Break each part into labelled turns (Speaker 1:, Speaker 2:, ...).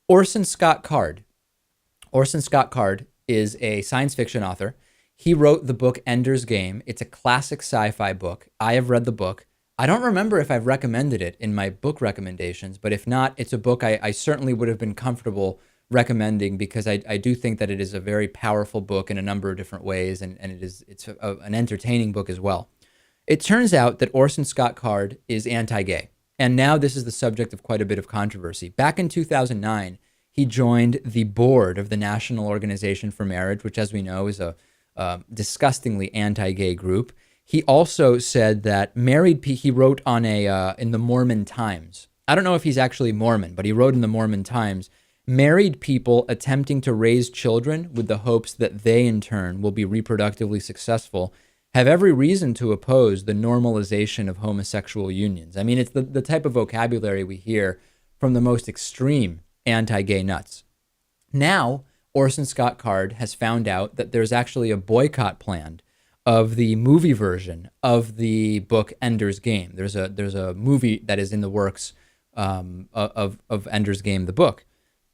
Speaker 1: Orson Scott Card. Orson Scott Card is a science fiction author. He wrote the book Ender's Game. It's a classic sci-fi book. I have read the book. I don't remember if I've recommended it in my book recommendations, but if not, it's a book I certainly would have been comfortable recommending because I do think that it is a very powerful book in a number of different ways, and it's an entertaining book as well. It turns out that Orson Scott Card is anti-gay, and now this is the subject of quite a bit of controversy. Back in 2009, he joined the board of the National Organization for Marriage, which, as we know, is a disgustingly anti-gay group. He also said that he wrote on in the Mormon Times. I don't know if he's actually Mormon, but he wrote in the Mormon Times, married people attempting to raise children with the hopes that they in turn will be reproductively successful have every reason to oppose the normalization of homosexual unions. I mean, it's the type of vocabulary we hear from the most extreme anti-gay nuts. Now, Orson Scott Card has found out that there's actually a boycott planned of the movie version of the book Ender's Game. There's a movie that is in the works of Ender's Game, the book.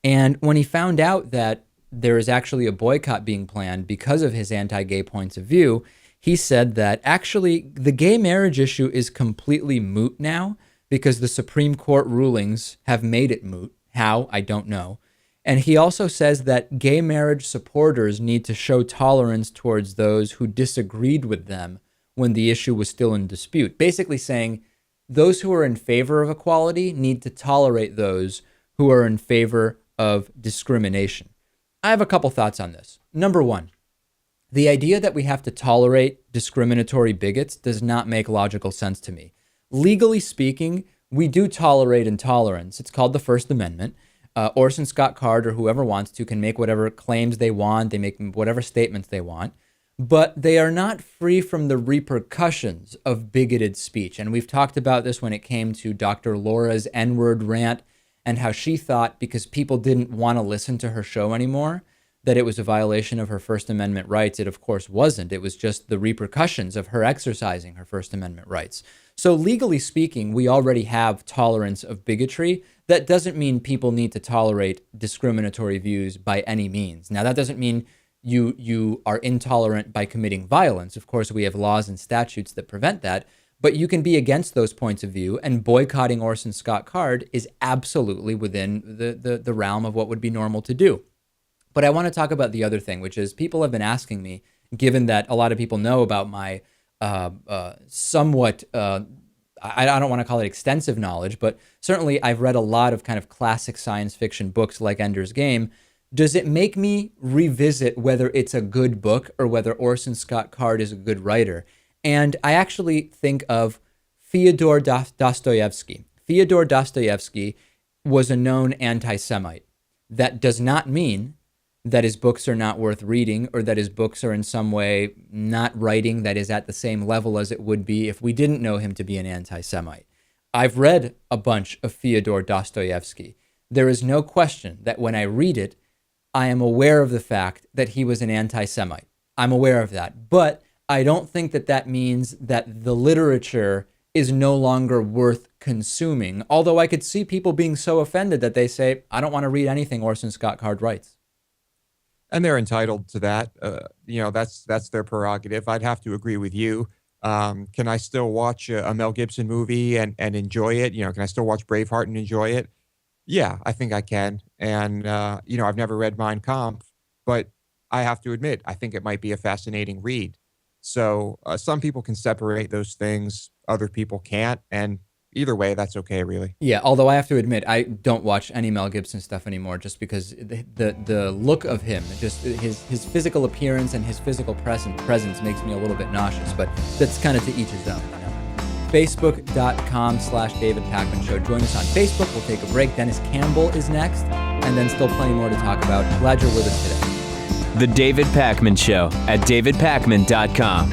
Speaker 1: And when he found out that there is actually a boycott being planned because of his anti-gay points of view, he said that actually the gay marriage issue is completely moot now because the Supreme Court rulings have made it moot. How? I don't know. And he also says that gay marriage supporters need to show tolerance towards those who disagreed with them when the issue was still in dispute. Basically saying those who are in favor of equality need to tolerate those who are in favor of discrimination. I have a couple thoughts on this. Number one, the idea that we have to tolerate discriminatory bigots does not make logical sense to me. Legally speaking, we do tolerate intolerance. It's called the First Amendment. Orson Scott Card or whoever wants to can make whatever claims they want. They make whatever statements they want, but they are not free from the repercussions of bigoted speech. And we've talked about this when it came to Dr. Laura's N-word rant and how she thought because people didn't want to listen to her show anymore, that it was a violation of her First Amendment rights. It, of course, wasn't. It was just the repercussions of her exercising her First Amendment rights. So legally speaking, we already have tolerance of bigotry. That doesn't mean people need to tolerate discriminatory views by any means. Now, that doesn't mean you are intolerant by committing violence. Of course, we have laws and statutes that prevent that. But you can be against those points of view, and boycotting Orson Scott Card is absolutely within the realm of what would be normal to do. But I want to talk about the other thing, which is people have been asking me, given that a lot of people know about my somewhat, I don't want to call it extensive knowledge, but certainly I've read a lot of kind of classic science fiction books like Ender's Game. Does it make me revisit whether it's a good book or whether Orson Scott Card is a good writer? And I actually think of Fyodor Dostoevsky. Fyodor Dostoevsky was a known anti-Semite. That does not mean that his books are not worth reading or that his books are in some way not writing that is at the same level as it would be if we didn't know him to be an anti-Semite. I've read a bunch of Fyodor Dostoevsky. There is no question that when I read it, I am aware of the fact that he was an anti-Semite. I'm aware of that. But I don't think that that means that the literature is no longer worth consuming, although I could see people being so offended that they say, I don't want to read anything Orson Scott Card writes.
Speaker 2: And they're entitled to that. That's their prerogative. I'd have to agree with you. Can I still watch a Mel Gibson movie and enjoy it? Can I still watch Braveheart and enjoy it? Yeah, I think I can. And, I've never read Mein Kampf, but I have to admit, I think it might be a fascinating read. So some people can separate those things, other people can't, and either way, that's okay, really.
Speaker 1: Yeah, although I have to admit, I don't watch any Mel Gibson stuff anymore just because the look of him, just his physical appearance and his physical presence makes me a little bit nauseous, but that's kind of to each his own. Facebook.com/David Pakman Show. Join us on Facebook. We'll take a break. Dennis Campbell is next, and then still plenty more to talk about. Glad you're with us today.
Speaker 3: The David Pakman Show at davidpakman.com.